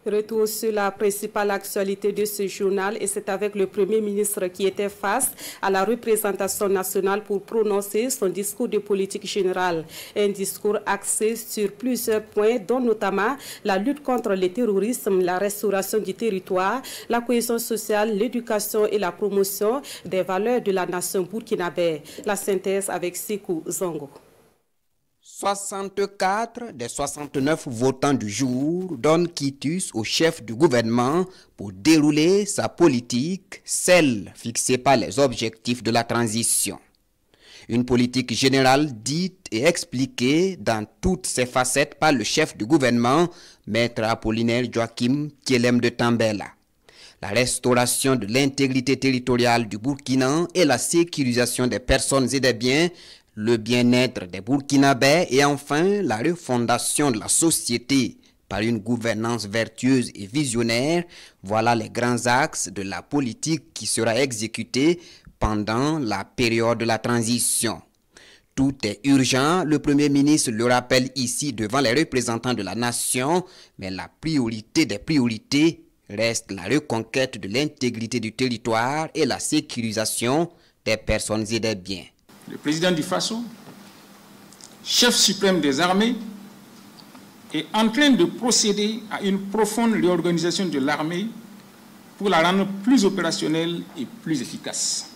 Retour sur la principale actualité de ce journal et c'est avec le Premier ministre qui était face à la représentation nationale pour prononcer son discours de politique générale. Un discours axé sur plusieurs points dont notamment la lutte contre le terrorisme, la restauration du territoire, la cohésion sociale, l'éducation et la promotion des valeurs de la nation burkinabé. La synthèse avec Sekou Zongo. 64 des 69 votants du jour donnent quitus au chef du gouvernement pour dérouler sa politique, celle fixée par les objectifs de la transition. Une politique générale dite et expliquée dans toutes ses facettes par le chef du gouvernement, Maître Apollinaire Joachim Thielem de Tambela. La restauration de l'intégrité territoriale du Burkina et la sécurisation des personnes et des biens, le bien-être des Burkinabés et enfin la refondation de la société par une gouvernance vertueuse et visionnaire, voilà les grands axes de la politique qui sera exécutée pendant la période de la transition. Tout est urgent, le Premier ministre le rappelle ici devant les représentants de la nation, mais la priorité des priorités reste la reconquête de l'intégrité du territoire et la sécurisation des personnes et des biens. Le président du Faso, chef suprême des armées, est en train de procéder à une profonde réorganisation de l'armée pour la rendre plus opérationnelle et plus efficace.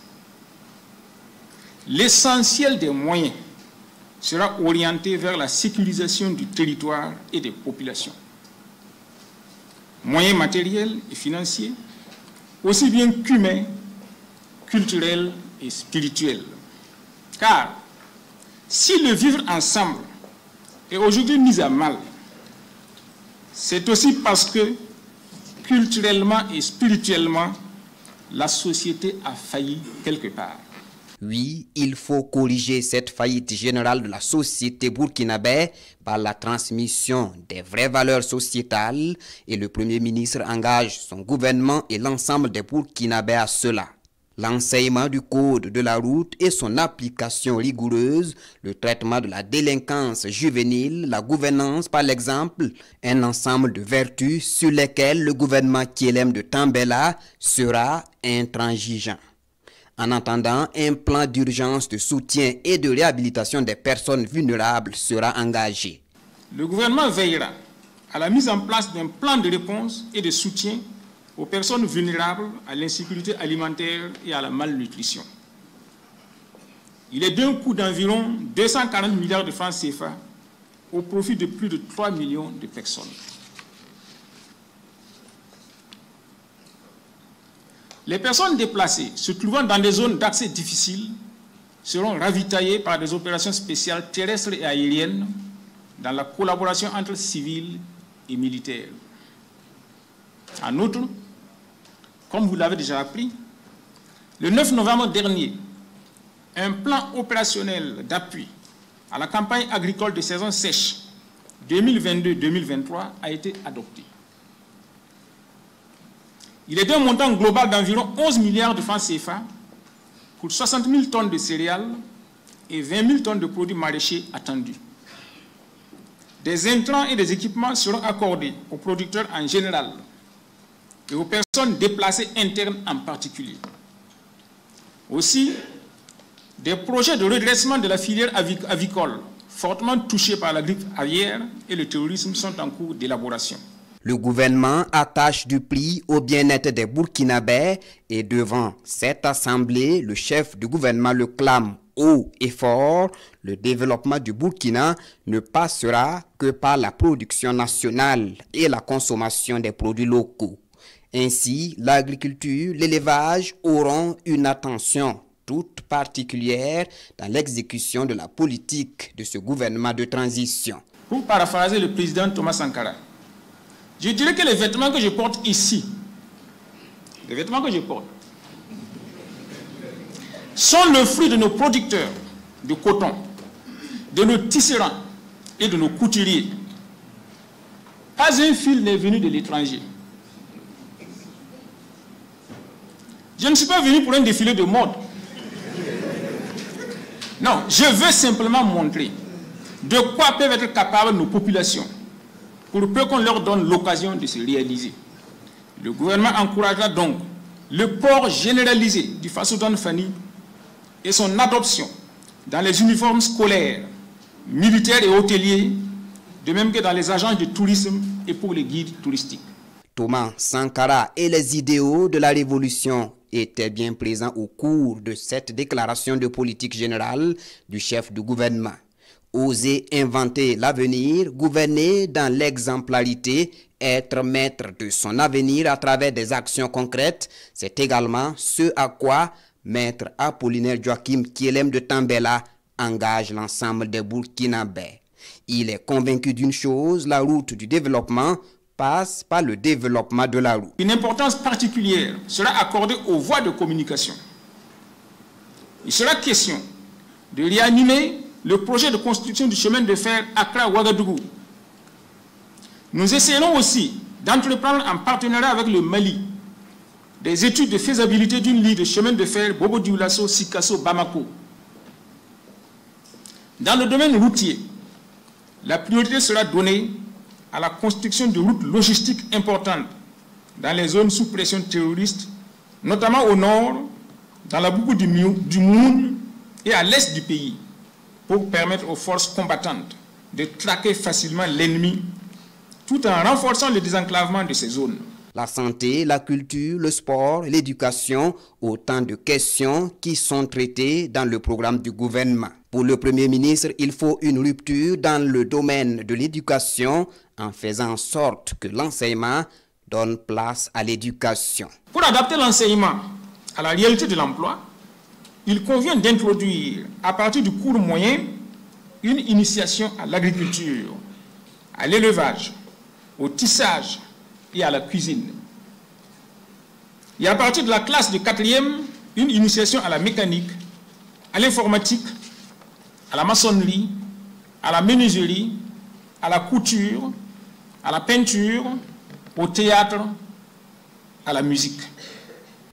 L'essentiel des moyens sera orienté vers la sécurisation du territoire et des populations. Moyens matériels et financiers, aussi bien qu'humains, culturels et spirituels. Car si le vivre ensemble est aujourd'hui mis à mal, c'est aussi parce que culturellement et spirituellement, la société a failli quelque part. Oui, il faut corriger cette faillite générale de la société burkinabé par la transmission des vraies valeurs sociétales et le Premier ministre engage son gouvernement et l'ensemble des Burkinabés à cela. L'enseignement du code de la route et son application rigoureuse, le traitement de la délinquance juvénile, la gouvernance par l'exemple, un ensemble de vertus sur lesquelles le gouvernement Thielem de Tambela sera intransigeant. En attendant, un plan d'urgence de soutien et de réhabilitation des personnes vulnérables sera engagé. Le gouvernement veillera à la mise en place d'un plan de réponse et de soutien aux personnes vulnérables à l'insécurité alimentaire et à la malnutrition. Il est d'un coût d'environ 240 milliards de francs CFA au profit de plus de 3 millions de personnes. Les personnes déplacées se trouvant dans des zones d'accès difficiles seront ravitaillées par des opérations spéciales terrestres et aériennes dans la collaboration entre civils et militaires. En outre, comme vous l'avez déjà appris, le 9 novembre dernier, un plan opérationnel d'appui à la campagne agricole de saison sèche 2022-2023 a été adopté. Il est d'un montant global d'environ 11 milliards de francs CFA pour 60 000 tonnes de céréales et 20 000 tonnes de produits maraîchers attendus. Des intrants et des équipements seront accordés aux producteurs en général et aux personnes déplacées internes en particulier. Aussi, des projets de redressement de la filière avicole fortement touchée par la grippe aviaire et le terrorisme sont en cours d'élaboration. Le gouvernement attache du prix au bien-être des Burkinabés et devant cette assemblée, le chef du gouvernement le clame haut et fort. Le développement du Burkina ne passera que par la production nationale et la consommation des produits locaux. Ainsi, l'agriculture, l'élevage auront une attention toute particulière dans l'exécution de la politique de ce gouvernement de transition. Pour paraphraser le président Thomas Sankara, je dirais que les vêtements que je porte ici, sont le fruit de nos producteurs de coton, de nos tisserands et de nos couturiers. Pas un fil n'est venu de l'étranger. Je ne suis pas venu pour un défilé de mode. Non, je veux simplement montrer de quoi peuvent être capables nos populations pour peu qu'on leur donne l'occasion de se réaliser. Le gouvernement encouragera donc le port généralisé du Fassodan Fani et son adoption dans les uniformes scolaires, militaires et hôteliers, de même que dans les agences de tourisme et pour les guides touristiques. Thomas Sankara et les idéaux de la révolution étaient bien présents au cours de cette déclaration de politique générale du chef du gouvernement. Oser inventer l'avenir, gouverner dans l'exemplarité, être maître de son avenir à travers des actions concrètes, c'est également ce à quoi Maître Apollinaire Joachim Kielem de Tambela engage l'ensemble des Burkinabés. Il est convaincu d'une chose, la route du développement passe par le développement de la route. Une importance particulière sera accordée aux voies de communication. Il sera question de réanimer le projet de construction du chemin de fer Accra-Ouagadougou. Nous essayerons aussi d'entreprendre en partenariat avec le Mali des études de faisabilité d'une ligne de chemin de fer Bobo-Dioulasso-Sikasso-Bamako. Dans le domaine routier, la priorité sera donnée à la construction de routes logistiques importantes dans les zones sous pression terroriste, notamment au nord, dans la boucle du Moun et à l'est du pays, pour permettre aux forces combattantes de traquer facilement l'ennemi tout en renforçant le désenclavement de ces zones. La santé, la culture, le sport, l'éducation, autant de questions qui sont traitées dans le programme du gouvernement. Pour le Premier ministre, il faut une rupture dans le domaine de l'éducation en faisant en sorte que l'enseignement donne place à l'éducation. Pour adapter l'enseignement à la réalité de l'emploi, il convient d'introduire, à partir du cours moyen, une initiation à l'agriculture, à l'élevage, au tissage et à la cuisine. Et à partir de la classe de 4e, une initiation à la mécanique, à l'informatique, à la maçonnerie, à la menuiserie, à la couture, à la peinture, au théâtre, à la musique.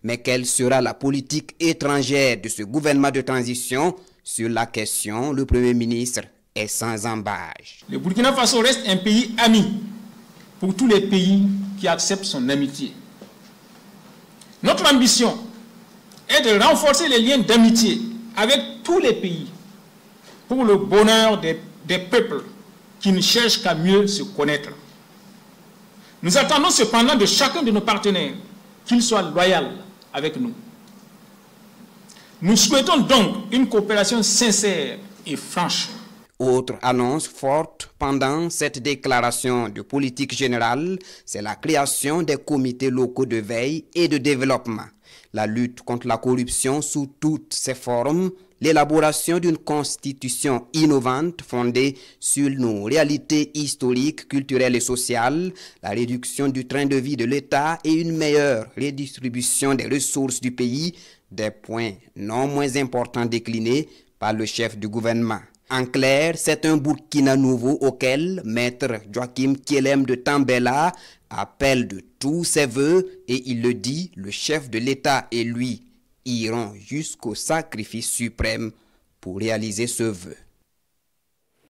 Mais quelle sera la politique étrangère de ce gouvernement de transition? Sur la question, le Premier ministre est sans embâche. Le Burkina Faso reste un pays ami pour tous les pays qui acceptent son amitié. Notre ambition est de renforcer les liens d'amitié avec tous les pays pour le bonheur des peuples qui ne cherchent qu'à mieux se connaître. Nous attendons cependant de chacun de nos partenaires qu'il soit loyal avec nous. Nous souhaitons donc une coopération sincère et franche. Autre annonce forte pendant cette déclaration de politique générale, c'est la création des comités locaux de veille et de développement, la lutte contre la corruption sous toutes ses formes, l'élaboration d'une constitution innovante fondée sur nos réalités historiques, culturelles et sociales, la réduction du train de vie de l'État et une meilleure redistribution des ressources du pays, des points non moins importants déclinés par le chef du gouvernement. En clair, c'est un Burkina nouveau auquel Maître Joachim Kielem de Tambela appelle de tous ses voeux et il le dit, le chef de l'État et lui iront jusqu'au sacrifice suprême pour réaliser ce vœu.